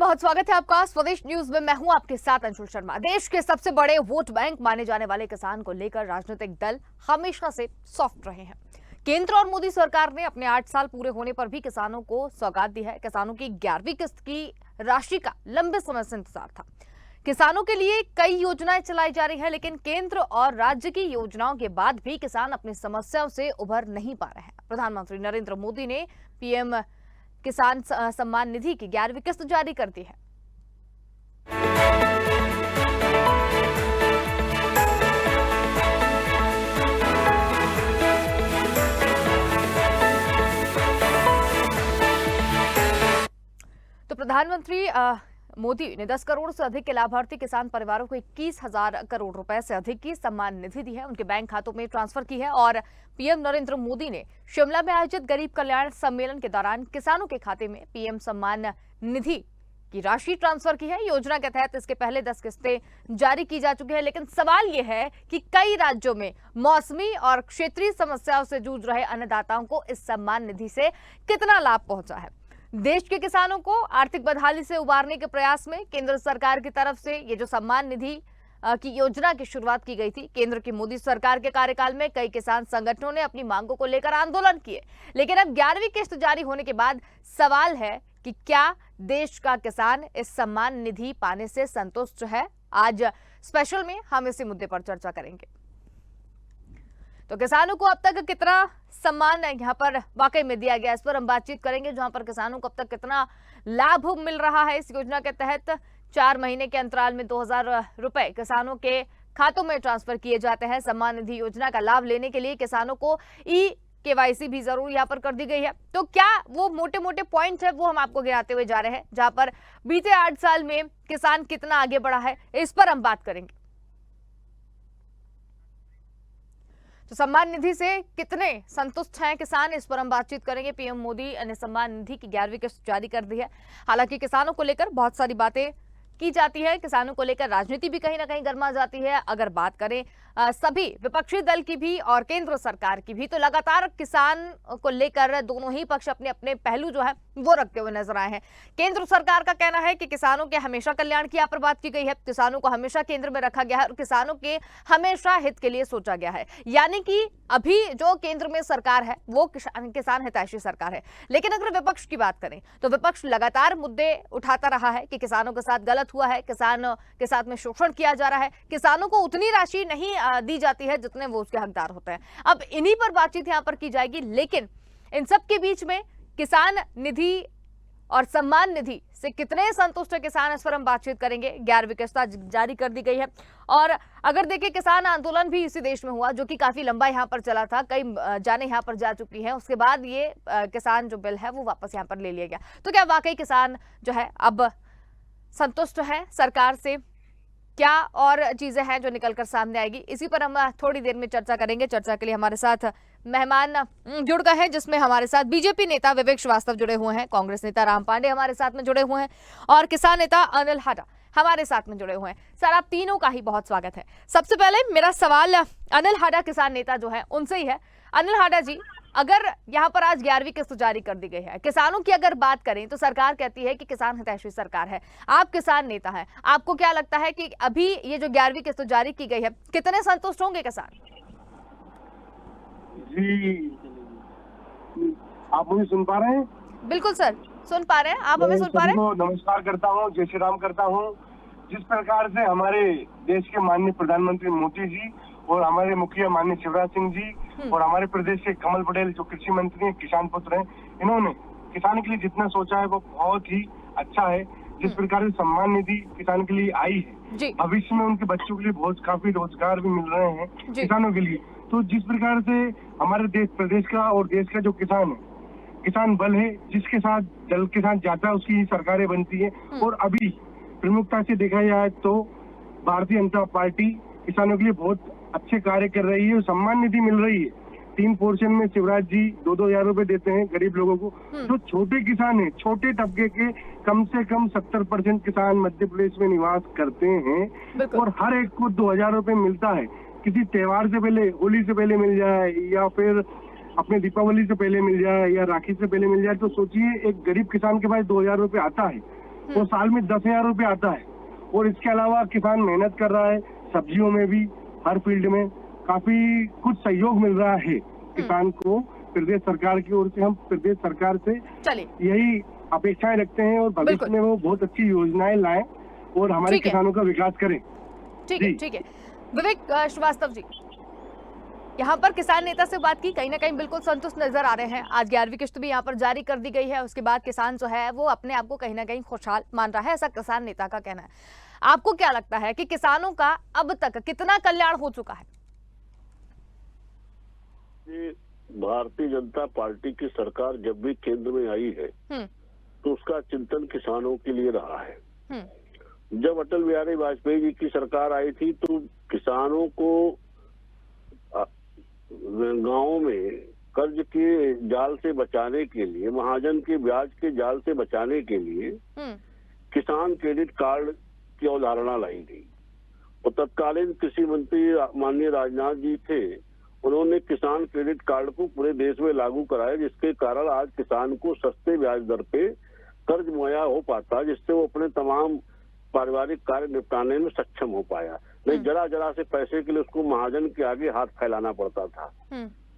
बहुत स्वागत है आपका स्वदेश न्यूज में। मैं हूं आपके साथ अंशुल शर्मा। देश के सबसे बड़े वोट बैंक माने जाने वाले किसान को लेकर राजनीतिक दल हमेशा से सॉफ्ट रहे हैं। केंद्र और मोदी सरकार ने अपने 8 साल पूरे होने पर भी किसानों को सौगात दी है। किसानों की 11वीं किस्त की राशि का लंबे समय से इंतजार था। किसानों के लिए कई योजनाएं चलाई जा रही है, लेकिन केंद्र और राज्य की योजनाओं के बाद भी किसान अपनी समस्याओं से उभर नहीं पा रहे हैं। प्रधानमंत्री नरेंद्र मोदी ने पीएम किसान सम्मान निधि की 11वीं किस्त जारी कर दी है। तो प्रधानमंत्री मोदी ने 10 करोड़ से अधिक के लाभार्थी किसान परिवारों को 21,000 करोड़ रुपए से अधिक की सम्मान निधि दी है, उनके बैंक खातों में ट्रांसफर की है। और पीएम नरेंद्र मोदी ने शिमला में आयोजित गरीब कल्याण सम्मेलन के दौरान किसानों के खाते में पीएम सम्मान निधि की राशि ट्रांसफर की है। योजना के तहत इसके पहले 10 किस्तें जारी की जा चुकी है, लेकिन सवाल यह है कि कई राज्यों में मौसमी और क्षेत्रीय समस्याओं से जूझ रहे अन्नदाताओं को इस सम्मान निधि से कितना लाभ पहुंचा है। देश के किसानों को आर्थिक बदहाली से उबारने के प्रयास में केंद्र सरकार की तरफ से ये जो सम्मान निधि की योजना की शुरुआत की गई थी, केंद्र की मोदी सरकार के कार्यकाल में कई किसान संगठनों ने अपनी मांगों को लेकर आंदोलन किए, लेकिन अब 11वीं किस्त जारी होने के बाद सवाल है कि क्या देश का किसान इस सम्मान निधि पाने से संतुष्ट है। आज स्पेशल में हम इसी मुद्दे पर चर्चा करेंगे। तो किसानों को अब तक कितना सम्मान यहाँ पर वाकई में दिया गया, इस पर हम बातचीत करेंगे। जहां पर किसानों को अब तक कितना लाभ मिल रहा है इस योजना के तहत। 4 महीने के अंतराल में 2,000 रुपए किसानों के खातों में ट्रांसफर किए जाते हैं। सम्मान निधि योजना का लाभ लेने के लिए किसानों को KYC भी जरूर यहाँ पर कर दी गई है। तो क्या वो मोटे मोटे पॉइंट्स है वो हम आपको गिनाते हुए जा रहे हैं, जहां पर बीते 8 साल में किसान कितना आगे बढ़ा है, इस पर हम बात करेंगे। तो सम्मान निधि से कितने संतुष्ट हैं किसान, इस पर हम बातचीत करेंगे। पीएम मोदी ने सम्मान निधि की 11वीं किस्त जारी कर दी है। हालांकि किसानों को लेकर बहुत सारी बातें की जाती है, किसानों को लेकर राजनीति भी कहीं ना कहीं गर्मा जाती है। अगर बात करें सभी विपक्षी दल की भी और केंद्र सरकार की भी, तो लगातार किसान को लेकर दोनों ही पक्ष अपने अपने पहलू जो है वो रखते हुए नजर आए हैं। केंद्र सरकार का कहना है कि किसानों के हमेशा कल्याण की यहाँ पर बात की गई है, किसानों को हमेशा केंद्र में रखा गया है और किसानों के हमेशा हित के लिए सोचा गया है। यानी कि अभी जो केंद्र में सरकार है वो किसान हितैषी सरकार है। लेकिन अगर विपक्ष की बात करें तो विपक्ष लगातार मुद्दे उठाता रहा है कि किसानों के साथ गलत हुआ है, किसानों के साथ में शोषण किया जा रहा है, किसानों को उतनी राशि नहीं दी जाती है जितने वो उसके हकदार होते हैं। अब इन्हीं पर बातचीत यहां पर की जाएगी, लेकिन इन सब के बीच में किसान निधि और सम्मान निधि से कितने संतुष्ट है किसान, इस पर हम बातचीत करेंगे। 11वीं किस्त जारी कर दी गई है और अगर देखें किसान आंदोलन भी इसी देश में हुआ जो कि काफी लंबा यहाँ पर चला था, कई जाने यहाँ पर जा चुकी हैं। उसके बाद ये किसान जो बिल है वो वापस यहाँ पर ले लिया गया। तो क्या वाकई किसान जो है अब संतुष्ट है सरकार से, क्या और चीजें हैं जो निकलकर सामने आएगी, इसी पर हम थोड़ी देर में चर्चा करेंगे। चर्चा के लिए हमारे साथ मेहमान जुड़ गए हैं, जिसमें हमारे साथ बीजेपी नेता विवेक श्रीवास्तव जुड़े हुए हैं, कांग्रेस नेता राम पांडे हमारे साथ में जुड़े हुए हैं और किसान नेता अनिल हाडा हमारे साथ में जुड़े हुए हैं। सर, आप तीनों का ही बहुत स्वागत है। सबसे पहले मेरा सवाल अनिल हाडा किसान नेता जो है उनसे ही है। अनिल हाडा जी, अगर यहाँ पर आज 11वीं किस्त जारी कर दी गई है, किसानों की अगर बात करें तो सरकार कहती है कि किसान हितैषी सरकार है, आप किसान नेता हैं, आपको क्या लगता है कि अभी ये जो 11वीं किस्त जारी की गई है कितने संतुष्ट होंगे किसान? जी, आप मुझे सुन पा रहे हैं? बिल्कुल सर, सुन पा रहे हैं। आप हमें सुन पा रहे हैं? नमस्कार करता हूँ, जय श्री राम करता हूँ। जिस प्रकार से हमारे देश के माननीय प्रधानमंत्री मोदी जी और हमारे मुखिया माननीय शिवराज सिंह जी और हमारे प्रदेश के कमल पटेल जो कृषि मंत्री हैं, किसान पुत्र हैं, इन्होंने किसान के लिए जितना सोचा है वो बहुत ही अच्छा है। जिस प्रकार से सम्मान निधि किसान के लिए आई है, भविष्य में उनके बच्चों के लिए बहुत काफी रोजगार भी मिल रहे हैं किसानों के लिए। तो जिस प्रकार से हमारे देश प्रदेश का और देश का जो किसान है, किसान बल है, जिसके साथ जल के साथ जाता है उसकी ही सरकारें बनती है। और अभी प्रमुखता से देखा जाए तो भारतीय जनता पार्टी किसानों के लिए बहुत अच्छे कार्य कर रही है। सम्मान निधि मिल रही है 3 पोर्शन में, शिवराज जी 2-2 हजार रुपए देते हैं गरीब लोगों को। जो छोटे किसान हैं, छोटे तबके के कम से कम 70% किसान मध्य प्रदेश में निवास करते हैं और हर एक को 2,000 रुपए मिलता है। किसी त्योहार से पहले, होली से पहले मिल जाए या फिर अपने दीपावली से पहले मिल जाए या राखी से पहले मिल जाए, तो सोचिए एक गरीब किसान के पास 2,000 रुपए आता है वो साल में 10,000 रुपये आता है। और इसके अलावा किसान मेहनत कर रहा है, सब्जियों में भी, हर फील्ड में काफी कुछ सहयोग मिल रहा है किसान को प्रदेश सरकार की ओर से। हम प्रदेश सरकार से चलिए यही अपेक्षाएं रखते हैं और भविष्य में वो बहुत अच्छी योजनाएं लाएं और हमारे ठीक है। किसानों का विकास करें। ठीक है, ठीक है। विवेक श्रीवास्तव जी, यहाँ पर किसान नेता से बात की, कहीं ना कहीं बिल्कुल संतुष्ट नजर आ रहे हैं। आज 11वीं किस्त भी यहाँ पर जारी कर दी गई है, उसके बाद किसान जो है वो अपने आप को कहीं ना कहीं खुशहाल मान रहा है, ऐसा किसान नेता का कहना है। आपको क्या लगता है कि किसानों का अब तक कितना कल्याण हो चुका है? भारतीय जनता पार्टी की सरकार जब भी केंद्र में आई है तो उसका चिंतन किसानों के लिए रहा है। जब अटल बिहारी वाजपेयी जी की सरकार आई थी तो किसानों को गांवों में कर्ज के जाल से बचाने के लिए, महाजन के ब्याज के जाल से बचाने के लिए किसान क्रेडिट कार्ड की अवधारणा लाई गई। और तत्कालीन कृषि मंत्री माननीय राजनाथ जी थे, उन्होंने किसान क्रेडिट कार्ड को पूरे देश में लागू कराया, जिसके कारण आज किसान को सस्ते ब्याज दर पे कर्ज मुहैया हो पाता, जिससे वो अपने तमाम पारिवारिक कार्य निपटाने में सक्षम हो पाया। नहीं जरा जरा से पैसे के लिए उसको महाजन के आगे हाथ फैलाना पड़ता था।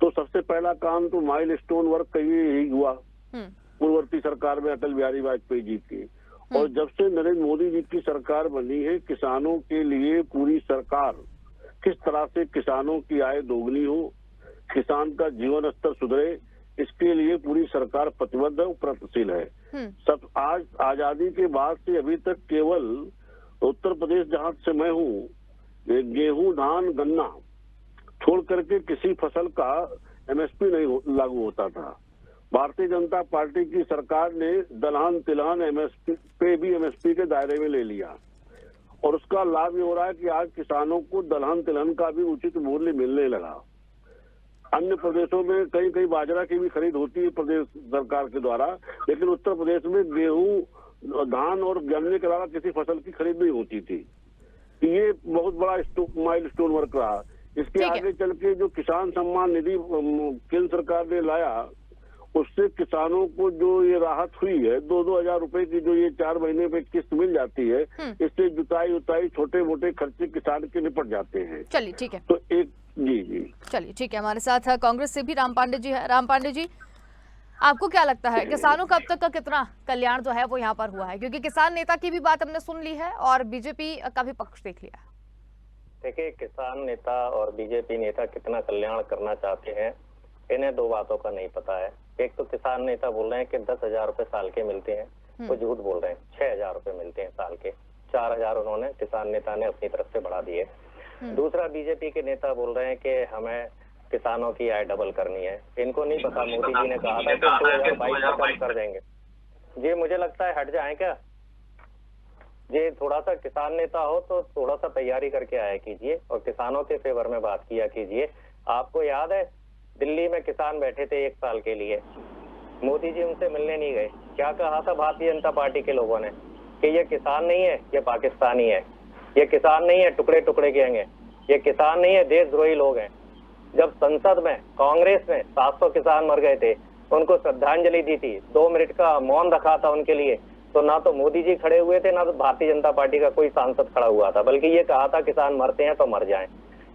तो सबसे पहला काम तो माइलस्टोन वर्क का ही हुआ पूर्ववर्ती सरकार में अटल बिहारी वाजपेयी जी की। और जब से नरेंद्र मोदी जी की सरकार बनी है, किसानों के लिए पूरी सरकार किस तरह से किसानों की आय दोगुनी हो, किसान का जीवन स्तर सुधरे, इसके लिए पूरी सरकार प्रतिबद्ध और प्रयत्नशील है। सब आज आजादी के बाद से अभी तक केवल उत्तर प्रदेश जहां से मैं हूँ, गेहूं, धान, गन्ना छोड़ करके किसी फसल का एमएसपी नहीं लागू होता था। भारतीय जनता पार्टी की सरकार ने दलहन, तिलहन एमएसपी पे भी एमएसपी के दायरे में ले लिया और उसका लाभ ये हो रहा है कि आज किसानों को दलहन तिलहन का भी उचित मूल्य मिलने लगा। अन्य प्रदेशों में कहीं कहीं बाजरा की भी खरीद होती है प्रदेश सरकार के द्वारा, लेकिन उत्तर प्रदेश में गेहूं, धान और गन्ने के अलावा किसी फसल की खरीद नहीं होती थी। ये बहुत बड़ा माइलस्टोन वर्क रहा। इसके आगे चल के जो किसान सम्मान निधि केंद्र सरकार ने लाया, उससे किसानों को जो ये राहत हुई है, 2-2 हजार रुपए की जो ये 4 महीने पे किस्त मिल जाती है, इससे जुताई उताई छोटे मोटे खर्चे किसान के निपट जाते हैं। चलिए ठीक है, तो एक जी चलिए ठीक है। हमारे साथ कांग्रेस से भी राम पांडे जी है। राम पांडे जी, आपको क्या लगता है किसानों का अब तक का कितना कल्याण जो है वो यहाँ पर हुआ है? क्योंकि किसान नेता की भी बात हमने सुन ली है और बीजेपी का भी पक्ष देख लिया। देखिए, किसान नेता और बीजेपी नेता कितना कल्याण करना चाहते हैं, इन्हें दो बातों का नहीं पता है। एक तो किसान नेता बोल रहे हैं कि 10,000 रुपए साल के मिलते हैं, वो झूठ बोल रहे हैं। 6,000 रुपए मिलते हैं साल के, 4,000 उन्होंने किसान नेता ने अपनी तरफ से बढ़ा दिए। दूसरा, बीजेपी के नेता बोल रहे हैं कि हमें किसानों की आय डबल करनी है। इनको नहीं पता मोदी जी ने कहा था कि 2022 में कम कर देंगे। ये मुझे लगता है हट जाए क्या? ये थोड़ा सा किसान नेता हो तो थोड़ा सा तैयारी करके आया कीजिए और किसानों के फेवर में बात किया कीजिए। आपको याद है दिल्ली में किसान बैठे थे 1 साल के लिए, मोदी जी उनसे मिलने नहीं गए। क्या कहा था भारतीय जनता पार्टी के लोगों ने कि ये किसान नहीं है, ये पाकिस्तानी है, ये किसान नहीं है टुकड़े टुकड़े गैंग है, ये किसान नहीं है देशद्रोही लोग हैं। जब संसद में कांग्रेस में 700 किसान मर गए थे, उनको श्रद्धांजलि दी थी, 2 मिनट का मौन रखा था उनके लिए, तो ना तो मोदी जी खड़े हुए थे, ना तो भारतीय जनता पार्टी का कोई सांसद खड़ा हुआ था, बल्कि ये कहा था किसान मरते हैं तो मर जाएं।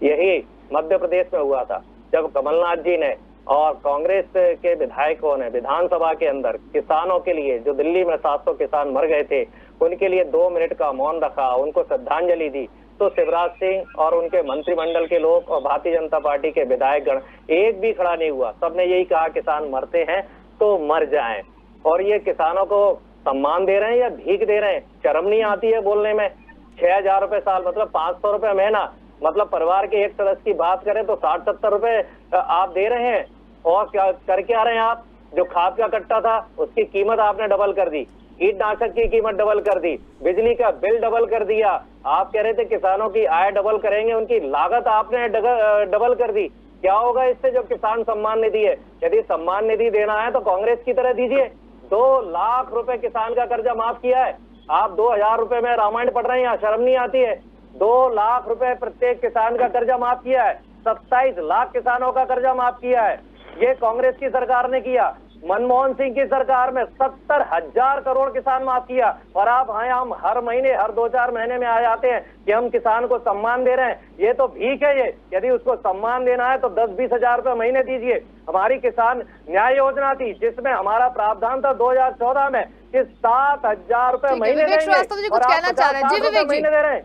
यही मध्य प्रदेश में हुआ था जब कमलनाथ जी ने और कांग्रेस के विधायकों ने विधानसभा के अंदर किसानों के लिए, जो दिल्ली में 700 किसान मर गए थे, उनके लिए 2 मिनट का मौन रखा, उनको श्रद्धांजलि दी, तो शिवराज सिंह और उनके मंत्रिमंडल के लोग और भारतीय जनता पार्टी के विधायकगण एक भी खड़ा नहीं हुआ। सबने यही कहा किसान मरते हैं तो मर जाएं। और ये किसानों को सम्मान दे रहे हैं या भीख दे रहे हैं? शर्म नहीं आती है बोलने में? 6,000 रुपए साल मतलब 500 रुपए महीना, मतलब परिवार के एक सदस्य की बात करें तो 60-70 रुपए आप दे रहे हैं। और क्या करके आ रहे हैं आप? जो खाद का कट्टा था उसकी कीमत आपने डबल कर दी, कीटनाशक की कीमत डबल कर दी, बिजली का बिल डबल कर दिया। आप कह रहे थे किसानों की आय डबल करेंगे, उनकी लागत आपने डबल कर दी। क्या होगा इससे जो किसान सम्मान निधि है? यदि सम्मान निधि देना है तो कांग्रेस की तरह दीजिए। 2 लाख रुपए किसान का कर्जा माफ किया है। आप 2,000 रुपए में रामायण पढ़ रहे हैं, शर्म नहीं आती है? 2 लाख रुपए प्रत्येक किसान का कर्जा माफ किया है। 27 लाख किसानों का कर्जा माफ किया है। ये कांग्रेस की सरकार ने किया। मनमोहन सिंह की सरकार में 70,000 करोड़ किसान माफ किया, और आप हम हर महीने, हर 2-4 महीने में आ जाते हैं कि हम किसान को सम्मान दे रहे हैं। ये तो भीख है। ये यदि उसको सम्मान देना है तो 10-20 हजार रुपए महीने दीजिए। हमारी किसान न्याय योजना थी जिसमें हमारा प्रावधान था 2014 में कि 7,000 रुपए महीने विवेक श्रीवास्तव जी कुछ कहना चाह रहे हैं। जी विवेक जी, महीने दे रहे हैं।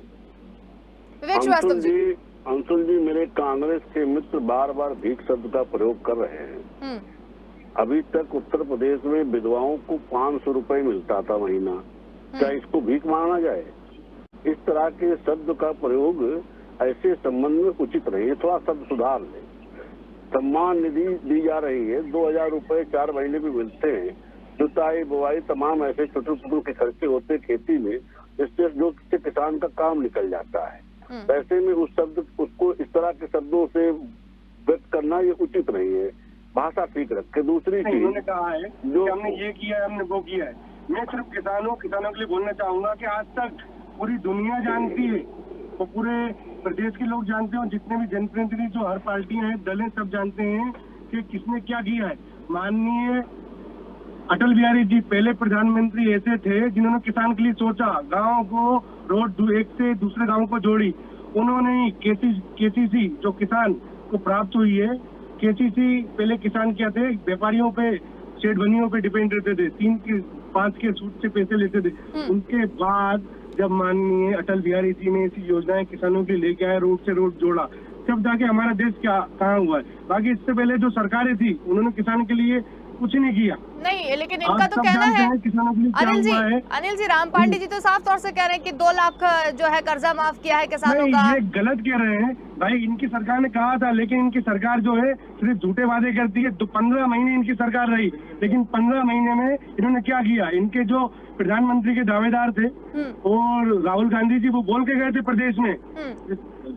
विवेक श्रीवास्तव जी, अंशुल जी, मेरे कांग्रेस के मित्र बार बार भीख शब्द का प्रयोग कर रहे हैं। अभी तक उत्तर प्रदेश में विधवाओं को 500 रुपए मिलता था महीना, क्या इसको भीख माना जाए? इस तरह के शब्द का प्रयोग ऐसे संबंध में उचित नहीं है, थोड़ा शब्द सुधार ले। सम्मान निधि दी जा रही है, 2,000 रुपए 4 महीने में मिलते हैं। जुताई बुआई तमाम ऐसे छोटे छोटे के खर्चे होते खेती में, इससे जो किसान का काम निकल जाता है। ऐसे में उसको इस तरह के शब्दों से व्यक्त करना ये उचित नहीं है। भाषा ठीक रखे। दूसरी चीज उन्होंने कहा है जो हमने ये किया है, हमने वो किया है। मैं सिर्फ किसानों के लिए बोलना चाहूंगा कि आज तक पूरी दुनिया जानती है, तो पूरे प्रदेश के लोग जानते हैं, जितने भी जनप्रतिनिधि जो हर पार्टियां हैं, दल हैं, सब जानते हैं कि किसने क्या किया है। माननीय अटल बिहारी जी पहले प्रधानमंत्री ऐसे थे जिन्होंने किसान के लिए सोचा, गाँव को रोड एक से दूसरे गाँव को जोड़ी। उन्होंने केसीसी जो किसान को प्राप्त हुई है, केसीसी पहले किसान क्या थे, व्यापारियों पे, सेठबनियों पे डिपेंड रहते थे, 3 के 5 के सूद से पैसे लेते थे। उनके बाद जब माननीय अटल बिहारी जी ने ऐसी योजनाएं किसानों के लिए लेके आए, रोड से रोड जोड़ा, तब जाके हमारा देश कहाँ हुआ है। बाकी इससे पहले जो सरकारें थी उन्होंने किसान के लिए कुछ नहीं किया। नहीं, लेकिन इनका तो कहना है अनिल जी, राम पांडे जी तो साफ तौर से कह रहे हैं कि 2 लाख जो है कर्जा माफ किया है किसानों का। ये गलत कह रहे हैं भाई। इनकी सरकार ने कहा था, लेकिन इनकी सरकार जो है सिर्फ झूठे वादे करती है। 15 महीने इनकी सरकार रही, लेकिन 15 महीने में इन्होंने क्या किया? इनके जो प्रधानमंत्री के दावेदार थे और राहुल गांधी जी, वो बोल के गए थे प्रदेश में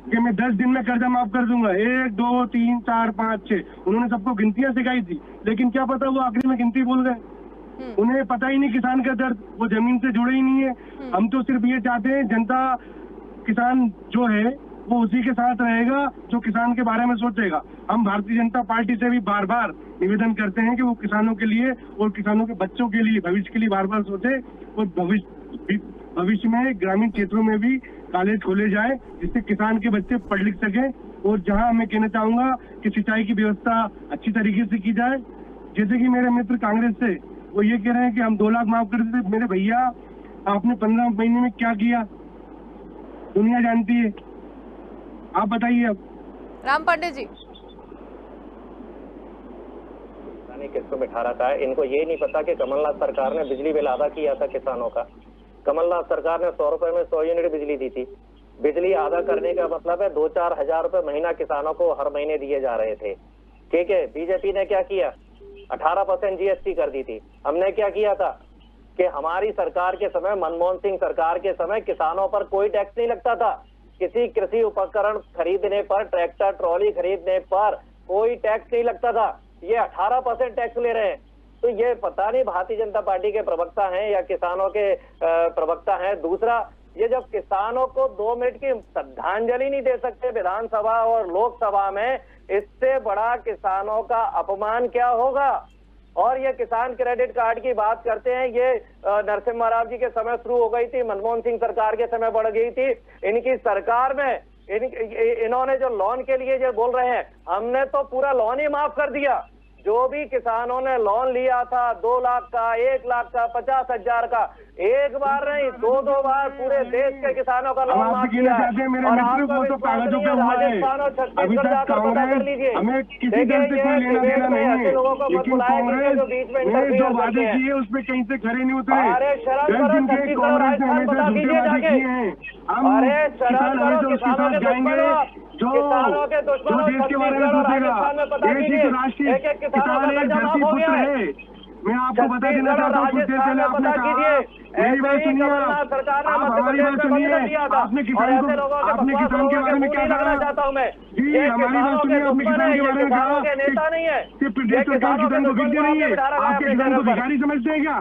कि मैं 10 दिन में कर्जा माफ कर दूंगा, 1 2 3 4 5 6। उन्होंने सबको गिनतियां सिखाई थी, लेकिन क्या पता वो आखिरी में गिनती भूल गए। उन्हें पता ही नहीं किसान का दर्द, वो जमीन से जुड़े ही नहीं है। हम तो सिर्फ ये चाहते हैं जनता, किसान जो है वो उसी के साथ रहेगा जो किसान के बारे में सोचेगा। हम भारतीय जनता पार्टी से भी बार बार निवेदन करते हैं कि वो किसानों के लिए और किसानों के बच्चों के लिए, भविष्य के लिए बार बार सोचे, और भविष्य में ग्रामीण क्षेत्रों में भी कॉलेज खोले जाए जिससे किसान के बच्चे पढ़ लिख सके। और जहां मैं कहना चाहूंगा कि सिंचाई की व्यवस्था अच्छी तरीके से की जाए। जैसे कि मेरे मित्र कांग्रेस से वो ये कह रहे हैं कि हम 2 लाख माफ कर देते। मेरे भैया, आपने 15 महीने में क्या किया दुनिया जानती है, आप बताइए। अब राम पांडे जी, किसको बिठा रखा है? इनको ये नहीं पता कि कमलनाथ सरकार ने बिजली बिल आधा किया था किसानों का। कमलनाथ सरकार ने 100 रुपए में 100 यूनिट बिजली दी थी। बिजली आधा करने का मतलब है 2-4 हजार रुपए महीना किसानों को हर महीने दिए जा रहे थे। ठीक है, बीजेपी ने क्या किया? 18% जीएसटी कर दी थी। हमने क्या किया था कि हमारी सरकार के समय, मनमोहन सिंह सरकार के समय, किसानों पर कोई टैक्स नहीं लगता था। किसी कृषि उपकरण खरीदने पर, ट्रैक्टर ट्रॉली खरीदने पर कोई टैक्स नहीं लगता था। ये 18% टैक्स ले रहे हैं। तो ये पता नहीं भारतीय जनता पार्टी के प्रवक्ता हैं या किसानों के प्रवक्ता हैं। दूसरा, ये जब किसानों को 2 मिनट की श्रद्धांजलि नहीं दे सकते विधानसभा और लोकसभा में, इससे बड़ा किसानों का अपमान क्या होगा? और ये किसान क्रेडिट कार्ड की बात करते हैं, ये नरसिम्हा राव जी के समय शुरू हो गई थी, मनमोहन सिंह सरकार के समय बढ़ गई थी। इनकी सरकार में इन्होंने जो लोन के लिए जो बोल रहे हैं, हमने तो पूरा लोन ही माफ कर दिया। जो भी किसानों ने लोन लिया था 2 लाख का, 1 लाख का, 50,000 का, एक बार नहीं 2-2 बार पूरे देश के किसानों का लोन माफ किया। और आपका राजस्थान और छत्तीसगढ़ जाकर पता कर लीजिए। देखिए, ऐसे लोगों को मत बुलाया जो बीच में इंटरफेयर करते हैं। उसमें कहीं से खड़े नहीं उतरे। अरे शर्म करो, छत्तीसगढ़ और राजस्थान पता कीजिए जाके। अरे शर्म करो, किसानों के दुश्मन हो, किसानों के दुश्मन हो, छत्तीसगढ़ और राजस्थान में पता कीजिए। एक किसानों का कर्जा माफ हो गया है। मैं आपको बता देना चाहता हूँ, कुछ देर पहले आपने कहा, मेरी बात सुनिए, सरकार आप हमारी बात सुनिए, आपने किसान के बारे में क्या कहा? जी, हमारी बात सुनिए, आपने किसान के बारे में कहा नेता नहीं है कि प्रदेश सरकार किसान को भिख दे रही है। आपके किसान को भिखारी समझते हैं क्या?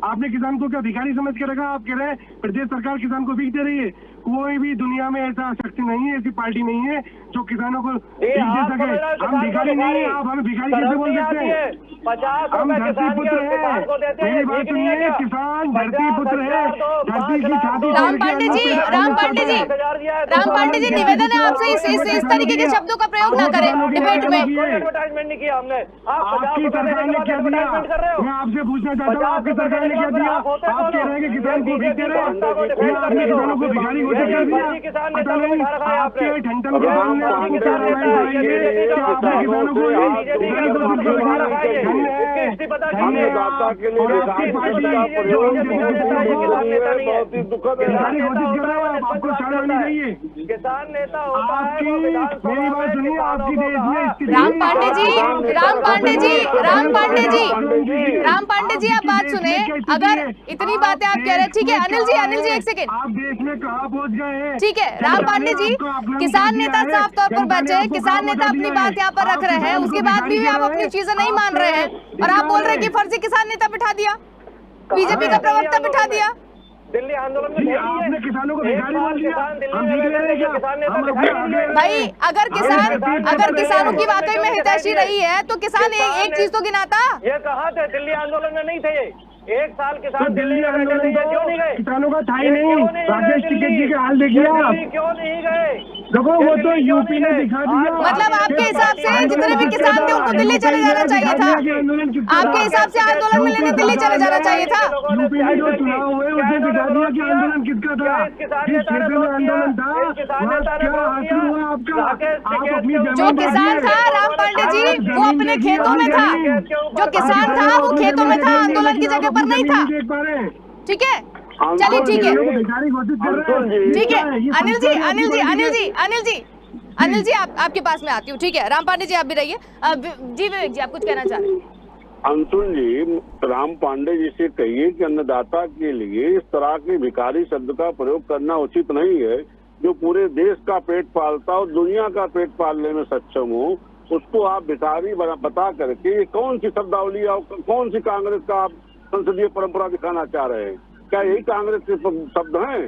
आपने किसान को क्या भिखारी समझ के रखा? आप कह रहे हैं प्रदेश सरकार किसान को भीख दे रही है। कोई भी दुनिया में ऐसा शक्ति नहीं है, ऐसी पार्टी नहीं है जो किसानों को भीख दे सके। हम भिखारी नहीं है, आप हमें भिखारी कैसे बोल सकते हैं? 50 हम रुपए धरती किसान पुत्र के किसान को है, देते हैं, मेरी बात भीख नहीं है सुनिए, क्या? किसान धरती पुत्र है, धरती की छाती राम पांडे जी, राम पांडे जी, राम पांडे जी, निवेदन है आपसे इस तरीके के शब्दों का प्रयोग ना करें डिबेट में। कोई एडवर्टाइजमेंट नहीं किया हमने। आप 50 आपकी रुपए सरकार ने क्या दिया? एडवर्टाइजमेंट कर रहे हो। मैं आपसे पूछना चाहता हूँ, आपकी सरकार ने क्या दिया? आप कह रहे हैं कि किसान को भीख दे रहे हैं, या आपने किसानों को भिखारी घोषित कर दिया? पता नहीं, आपके ठंडन के सामने आपको क्या रामायण पढ़ाएंगे कि आपने किसानों को घोषित कर दिया? अन्नदाता के लिए आपकी पार्टी जो बहुत ही दुखद है। भिखारी घोषित कर रहे हो, आपको शर्म आनी चाहिए। किसान नेता होता है आपकी वो मेरी विधानसभा बात में सुनिए, आपकी देश में स्थिति राम पांडे जी, राम पांडे जी, राम पांडे जी, राम पांडे जी, आप बात सुने। अगर इतनी बातें आप कह रहे हैं, ठीक है अनिल जी एक सेकेंड, आप देश में कहाँ पहुँच गए हैं? ठीक है राम पांडे जी, किसान नेता साफ तौर पर बैठे हैं, किसान नेता अपनी बात यहाँ पर रख रहे हैं, उसके बाद भी आप अपनी चीजें नहीं मान रहे हैं और आप बोल रहे हैं कि फर्जी किसान नेता बिठा दिया, बीजेपी का प्रवक्ता बिठा दिया। दिल्ली आंदोलन में देखिए, आपने किसानों को एक भिखारी बार बोल दिया। किसान दिल्ली हम में भीख ले रहे हैं क्या? किसान नेता हम दिखाई अपने नहीं दिए। भाई अगर किसानों की वाकई में हितैषी रही है तो किसान एक चीज तो गिनाता। ये कहा थे दिल्ली आंदोलन में नहीं थे ये। एक साल तो किसान दिल्ली में आंदोलन बैठे थे, ये क्यों नहीं गए? किसानों का था ही ये नहीं। क्यों नहीं राकेश गए टिकैत जी दिल्ली? के हाल देखिए आप। दिल्ली क्यों नहीं गए? देखो वो तो दिल्ली यूपी ने क्यों नहीं दिखा गए? दिया। मतलब आपके हिसाब से जितने भी किसान थे उनको दिल्ली चले जाना चाहिए था। आपके हिसाब से आंदोलन में लेने दिल्ली चले जाना चाहिए था। यूपी में जो चुनाव हुए उसने दिखा दिया कि आंदोलन किसका था। जिस क्षेत्र में आंदोलन था वहाँ क्या हासिल हुआ आपका? आप अपनी जो किसान था राम पांडे जी वो अपने खेतों में था, जो किसान था वो खेतों में था, आंदोलन की जगह पर नहीं था। देख पा रहे हैं। ठीक है चलिए ठीक है भिखारी घोषित कर रहे हैं। ठीक है अनिल जी आपके पास में आती हूँ। ठीक है राम पांडे जी आप भी रहिए। जी विवेक जी आप कुछ कहना चाह रहे हैं? अंशुल जी, राम पांडे जी से कहिए कि अन्नदाता के लिए इस तरह के भिखारी शब्द का प्रयोग करना उचित नहीं है। जो पूरे देश का पेट पालता और दुनिया का पेट पालने में सक्षम हो उसको आप भिखारी बता करके कौन सी शब्दावली और कौन सी कांग्रेस का आप संसदीय परंपरा दिखाना चाह रहे हैं? क्या यही कांग्रेस के शब्द हैं?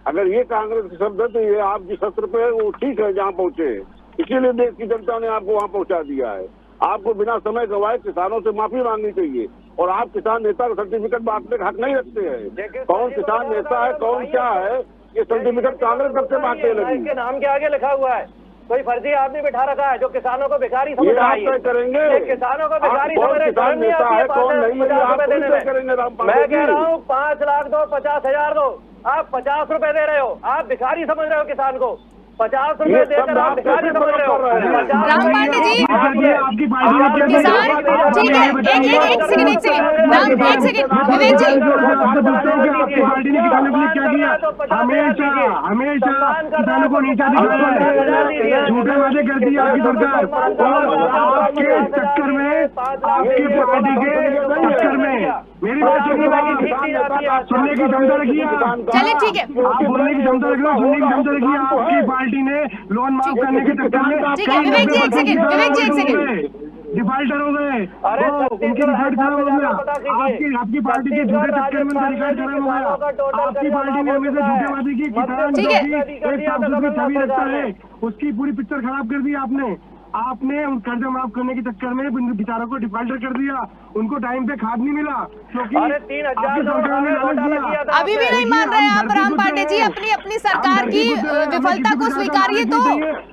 अगर ये कांग्रेस के शब्द है तो ये आप जिस सत्र पे वो ठीक है जहाँ पहुँचे, इसीलिए देश की जनता ने आपको वहाँ पहुँचा दिया है। आपको बिना समय गवाए किसानों से माफी मांगनी चाहिए और आप किसान नेता का सर्टिफिकेट बांटने का हक नहीं रखते हैं। कौन किसान नेता है कौन क्या है ये सर्टिफिकेट कांग्रेस कब से बांटने लगी? के नाम के आगे लिखा हुआ है। कोई फर्जी आदमी बिठा रखा है जो किसानों को भिखारी समझ ये रहा आप है। तय करेंगे। ये किसानों को भिखारी कौन समझ रहे, किसान शर्म नहीं नेता आती है कौन नहीं है 50 आप रुपए देने तय में। करेंगे राम पांडे मैं कह जी। रहा हूँ 5 लाख दो 50,000 दो, आप 50 रुपए दे रहे हो, आप भिखारी समझ रहे हो किसान को। 50 रुपए देकर आप भिखारी समझ रहे हो। राम पांडे जी आपकी पार्टी ने किसान ठीक है एक सेकंड राम एक सेकंड विवेक जी आपकी पार्टी ने किसानों के लिए क्या किया? हमेशा हमेशा किसानों को नीचा दिखाया है, झूठे वादे करती है आपकी सरकार। और आपके चक्कर में आपकी पार्टी के चक्कर में मेरी बात सुनने की क्षमता रखिए आप। चलिए ठीक है आप बोलने की क्षमता रखिए, सुनने की क्षमता रखिए। आपकी पार्टी ने लोन माफ करने के चक्कर में ठीक है, विवेक जी, एक सेकंड। डिफाल्टर हो गए, अरे उनकी रिकॉर्ड खराब हो गया। आपकी पार्टी के झूठे चक्कर में उनका रिकॉर्ड खराब हो गया। आपकी पार्टी ने हमेशा झूठे वादे की किसान ठीक है। जो भी एक साफ सुथरी छवि रखता है उसकी पूरी पिक्चर खराब कर दी आपने उन कर्जा माफ करने के चक्कर में बेचारों को डिफाल्टर कर दिया। उनको टाइम पे खाद नहीं मिला क्योंकि अरे 3,000 आपकी सरकार ने लालच दिया। अभी भी नहीं मान रहे हैं आप राम पांडे जी अपनी सरकार की विफलता को स्वीकारिए। तो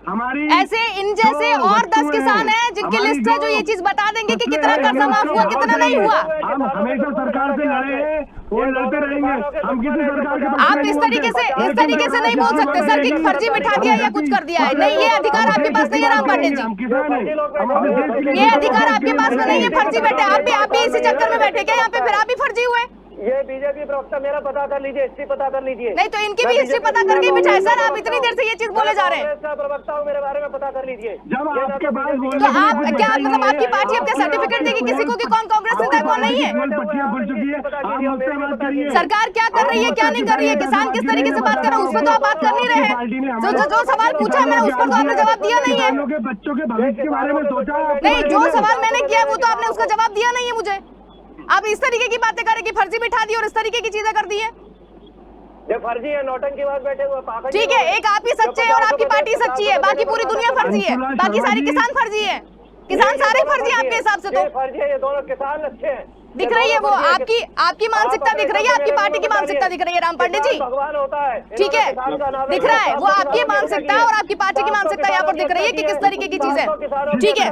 हमारी ऐसे इन जैसे और 10 किसान हैं जिनकी लिस्ट है जो ये चीज बता देंगे कि कितना कर्जा माफ हुआ कितना नहीं हुआ। हम हमेशा सरकार से लड़े हैं और लड़ते रहेंगे। हम किसी सरकार के पक्ष आप में इस नहीं तरीके से नहीं बोल सकते सर कि फर्जी बिठा दिया या कुछ कर दिया है। नहीं ये अधिकार आपके पास नहीं है राम पांडे जी, हम किसान हैं, हम अपने देश के लिए ये अधिकार आपके पास में नहीं है। फर्जी बैठे आप भी इसी चक्कर में बैठे क्या यहाँ पे, फिर आप भी फर्जी हुए। ये बीजेपी प्रवक्ता मेरा पता कर लीजिए, हिस्ट्री पता कर लीजिए। नहीं तो इनकी भी हिस्ट्री पता करके बिठाए सर। आप इतनी देर से ये चीज बोले जा रहे हैं प्रवक्ता हूँ, मेरे बारे में पता कर लीजिए। जब आपके पास तो आप क्या मतलब आपकी पार्टी अब क्या सर्टिफिकेट देगी किसी को कि कौन कांग्रेस नेता है कौन नहीं है? पट्टियां खुल चुकी है, आप मुझसे बात करिए। सरकार क्या कर रही है क्या नहीं कर रही है, किसान किस तरीके से बात कर रहे हैं उस पर तो आप बात कर नहीं रहे हैं। जो सवाल पूछा है मैंने उस पर तो आपने जवाब दिया नहीं है। किसानों के बच्चों के भविष्य के बारे में सोचा है? नहीं जो सवाल मैंने किया वो तो आपने उसका जवाब दिया नहीं है मुझे। आप इस तरीके की बातें करें कि फर्जी बिठा दी और इस तरीके की चीजें कर दी है। ये फर्जी है, नौटंकी बात बैठे हुए पागल। ठीक है, एक आप ही सच्चे हैं और आपकी पार्टी सच्ची है, बाकी पूरी दुनिया फर्जी है, बाकी सारे किसान फर्जी है, किसान सारे फर्जी है आपके हिसाब से। तो फर्जी है, ये दोनों किसान अच्छे हैं। दिख रही है वो आपकी मानसिकता दिख रही है, आपकी पार्टी की मानसिकता दिख रही है राम पांडे जी। भगवान होता है, ठीक है, दिख रहा है वो आपकी मानसिकता और आपकी पार्टी की मानसिकता यहाँ पर दिख रही है कि किस तरीके की चीज है। ठीक है,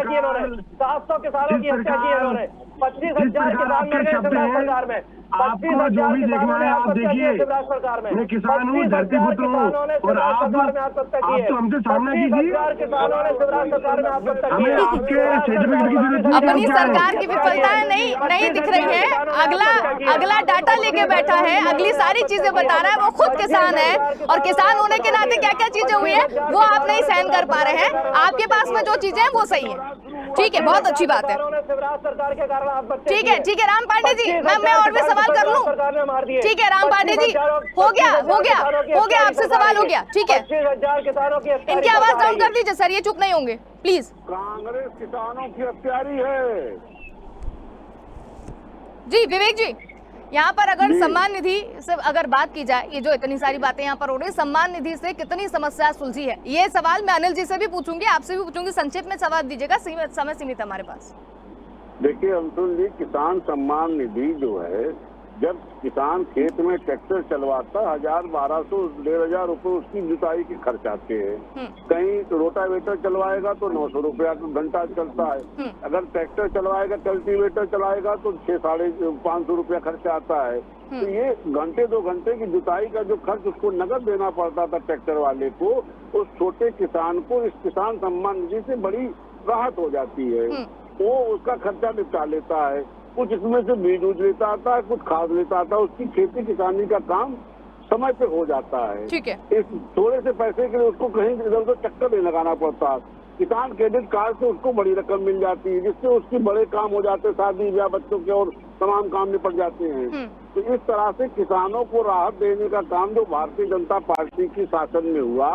700 किसानों की हत्या की इन्होंने, 25,000 किसान मर गए शिवराज सरकार में। आपको जो भी देखना है आप देखिए, मैं किसान हूँ, धरती पुत्र हूँ, और आप तो हमसे सामना कीजिए, हमें आपके सर्टिफिकेट की जरूरत नहीं। अपनी सरकार की विफलताएं नहीं दिख रही है, अगला डाटा लेके बैठा है, अगली सारी चीजें बता रहा है, वो खुद किसान है और किसान होने के नाते क्या क्या चीजें हुई है वो आप नहीं सहन कर पा रहे हैं, आपके पास में जो चीजें हैं वो सही है। ठीक है, बहुत अच्छी बात है। ठीक है राम पांडे जी, मैं और भी सवाल कर लूं? ठीक है राम पांडे जी, हो गया आपसे सवाल हो गया। ठीक है, 25,000 किसानों की हत्या। इनकी आवाज डाउन कर दीजिए सर, ये चुप नहीं होंगे प्लीज। कांग्रेस किसानों की हत्यारी है जी विवेक जी, यहाँ पर अगर सम्मान निधि से अगर बात की जाए, ये जो इतनी सारी बातें यहाँ पर हो रही, सम्मान निधि से कितनी समस्या सुलझी है, ये सवाल मैं अनिल जी से भी पूछूंगी, आपसे भी पूछूंगी, संक्षेप में सवाल दीजिएगा, समय सीमित हमारे पास। देखिए अंशुल जी, किसान सम्मान निधि जो है, जब किसान खेत में ट्रैक्टर चलवाता 1,000, 1,200, 1,500 रुपए उसकी जुताई के खर्च आते हैं। कहीं रोटावेटर चलवाएगा तो 900 रुपया घंटा चलता है, अगर ट्रैक्टर चलवाएगा, कल्टीवेटर चलाएगा तो 600-500 रुपया खर्च आता है। तो ये घंटे 2 घंटे की जुताई का जो खर्च उसको नकद देना पड़ता था ट्रैक्टर वाले को, उस छोटे किसान को इस किसान सम्मान निधि से बड़ी राहत हो जाती है। वो उसका खर्चा निपटा लेता है, कुछ इसमें से बीज उज लेता आता है, कुछ खाद लेता आता है, उसकी खेती किसानी का काम समय पे हो जाता है। ठीक है, इस थोड़े से पैसे के लिए उसको कहीं इधर उधर चक्कर नहीं लगाना पड़ता। किसान क्रेडिट कार्ड से उसको बड़ी रकम मिल जाती है, जिससे उसकी बड़े काम हो जाते हैं, शादी ब्याह बच्चों के और तमाम काम निपट जाते हैं। तो इस तरह से किसानों को राहत देने का काम जो भारतीय जनता पार्टी की शासन में हुआ,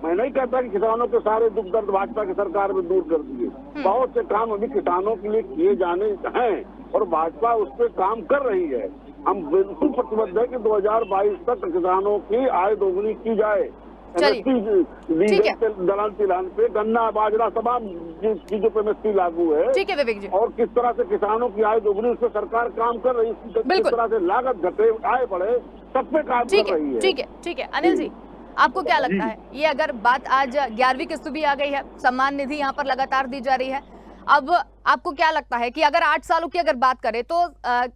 मैं नहीं कहता कि किसानों के सारे दुख दर्द भाजपा की सरकार में दूर कर दिए, बहुत से काम अभी किसानों के लिए किए जाने हैं और भाजपा उस पर काम कर रही है। हम बिल्कुल प्रतिबद्ध है कि 2022 तक किसानों की आय दोगुनी की जाए। दलाल तिलहन पे, गन्ना, बाजरा, तमाम चीजों पे एमएसपी लागू है। ठीक है विवेक जी, और किस तरह से किसानों की आय दोगुनी, उस पर सरकार काम कर रही है, किस तरह से लागत घटे, आय बढ़े, सब पे काम कर रही है। ठीक है अनिल जी, आपको क्या लगता है, ये अगर बात आज 11वीं किस्त भी आ गई है, सम्मान निधि यहाँ पर लगातार दी जा रही है, अब आपको क्या लगता है कि अगर 8 सालों की अगर बात करें तो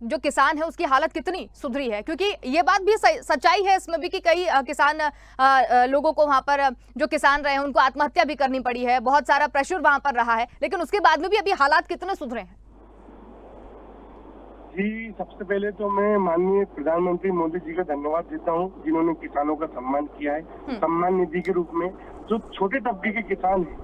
जो किसान है उसकी हालत कितनी सुधरी है? क्योंकि ये बात भी सच्चाई है इसमें भी कि कई किसान लोगों को वहां पर जो किसान रहे हैं उनको आत्महत्या भी करनी पड़ी है, बहुत सारा प्रेशर वहां पर रहा है, लेकिन उसके बाद में भी अभी हालात कितने सुधरे हैं? जी, सबसे पहले तो मैं माननीय प्रधानमंत्री मोदी जी का धन्यवाद देता हूं, जिन्होंने किसानों का सम्मान किया है। सम्मान निधि के रूप में जो छोटे तबके के किसान हैं,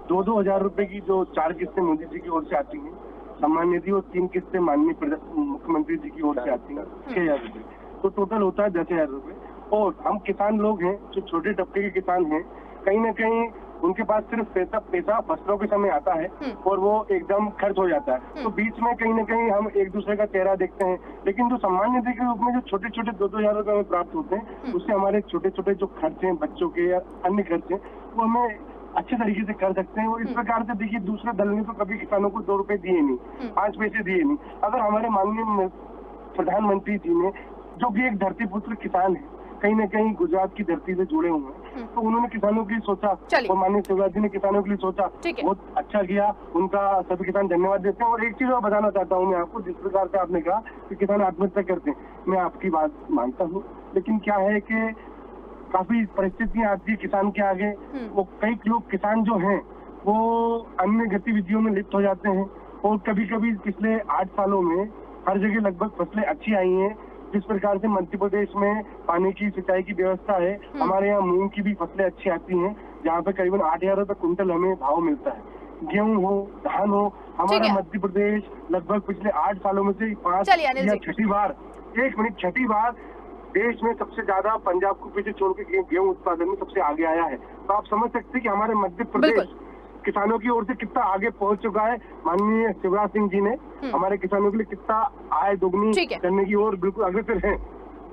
2-2 हजार रुपए की जो 4 किस्तें मोदी जी की ओर से आती हैं सम्मान निधि और 3 किस्तें माननीय मुख्यमंत्री जी की ओर से आती हैं 6,000 रुपए, तो टोटल होता है 10,000 रुपए। और हम किसान लोग हैं जो छोटे तबके के किसान हैं, कहीं ना कहीं उनके पास सिर्फ पैसा फसलों के समय आता है और वो एकदम खर्च हो जाता है, तो बीच में कहीं ना कहीं हम एक दूसरे का चेहरा देखते हैं। लेकिन जो सम्मान निधि के रूप में जो छोटे छोटे 2-2 हजार रुपए हमें प्राप्त होते हैं, उससे हमारे छोटे छोटे जो खर्च हैं बच्चों के या अन्य खर्च हैं वो हमें अच्छे तरीके से कर सकते हैं। और इस प्रकार से देखिए, दूसरे दल ने तो कभी किसानों को 2 रुपए दिए नहीं, 5 पैसे दिए नहीं। अगर हमारे माननीय प्रधानमंत्री जी ने, जो कि एक धरती पुत्र किसान है, कहीं ना कहीं गुजरात की धरती से जुड़े हुए हैं, तो उन्होंने किसानों के लिए सोचा और माननीय शिवराज जी ने किसानों के लिए सोचा, बहुत अच्छा किया, उनका सभी किसान धन्यवाद देते हैं। और एक चीज और बताना चाहता हूँ मैं आपको, जिस प्रकार से आपने कहा कि किसान आत्महत्या करते हैं, मैं आपकी बात मानता हूँ, लेकिन क्या है कि काफी परिस्थितियां आती है किसान के आगे, वो कई लोग किसान जो हैं वो अन्य गतिविधियों में लिप्त हो जाते हैं। और कभी कभी पिछले 8 सालों में हर जगह लगभग फसलें अच्छी आई हैं। जिस प्रकार से मध्य प्रदेश में पानी की सिंचाई की व्यवस्था है, हमारे यहाँ मूंग की भी फसलें अच्छी आती हैं, जहाँ पे करीबन 8,000 रुपए कुंटल हमें भाव मिलता है। गेहूं हो, धान हो, हमारा मध्य प्रदेश लगभग पिछले 8 सालों में से 5 या छठी बार देश में सबसे ज्यादा पंजाब को पीछे छोड़ के गेहूं उत्पादन में सबसे आगे आया है। तो आप समझ सकते हैं कि हमारे मध्य प्रदेश किसानों की ओर से कितना आगे पहुंच चुका है माननीय शिवराज सिंह जी ने, हमारे किसानों के लिए कितना आय दोगुनी ठीक है। करने की ओर बिल्कुल अग्रसर है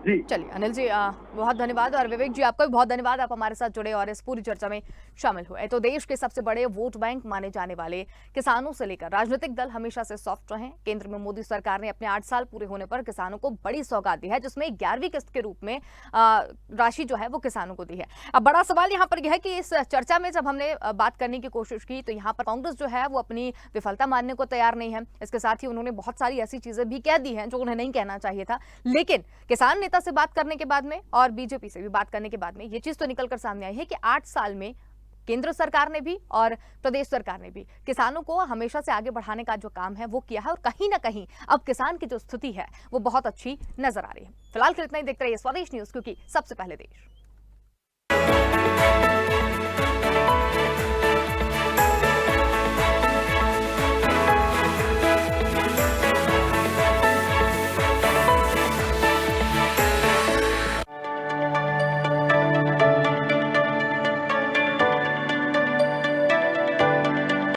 जी। चलिए अनिल जी बहुत धन्यवाद, और विवेक जी आपका भी बहुत धन्यवाद, आप हमारे साथ जुड़े और इस पूरी चर्चा में शामिल हुए। तो देश के सबसे बड़े वोट बैंक माने जाने वाले किसानों से लेकर राजनीतिक दल हमेशा से सॉफ्ट रहे। केंद्र में मोदी सरकार ने अपने 8 साल पूरे होने पर किसानों को बड़ी सौगात दी है, जिसमें 11वीं किस्त के रूप में राशि जो है वो किसानों को दी है। अब बड़ा सवाल यहाँ पर यह है कि इस चर्चा में जब हमने बात करने की कोशिश की तो यहाँ पर कांग्रेस जो है वो अपनी विफलता मानने को तैयार नहीं है। इसके साथ ही उन्होंने बहुत सारी ऐसी चीजें भी कह दी हैं जो उन्हें नहीं कहना चाहिए था। लेकिन किसान नेता से बात करने के बाद में और बीजेपी से भी बात करने के बाद में ये चीज तो निकलकर सामने आई है कि 8 साल में केंद्र सरकार ने भी और प्रदेश सरकार ने भी किसानों को हमेशा से आगे बढ़ाने का जो काम है वो किया है, और कहीं ना कहीं अब किसान की जो स्थिति है वो बहुत अच्छी नजर आ रही है। फिलहाल के लिए इतना ही, देखते रहिए स्वदेश न्यूज, क्योंकि सबसे पहले देश।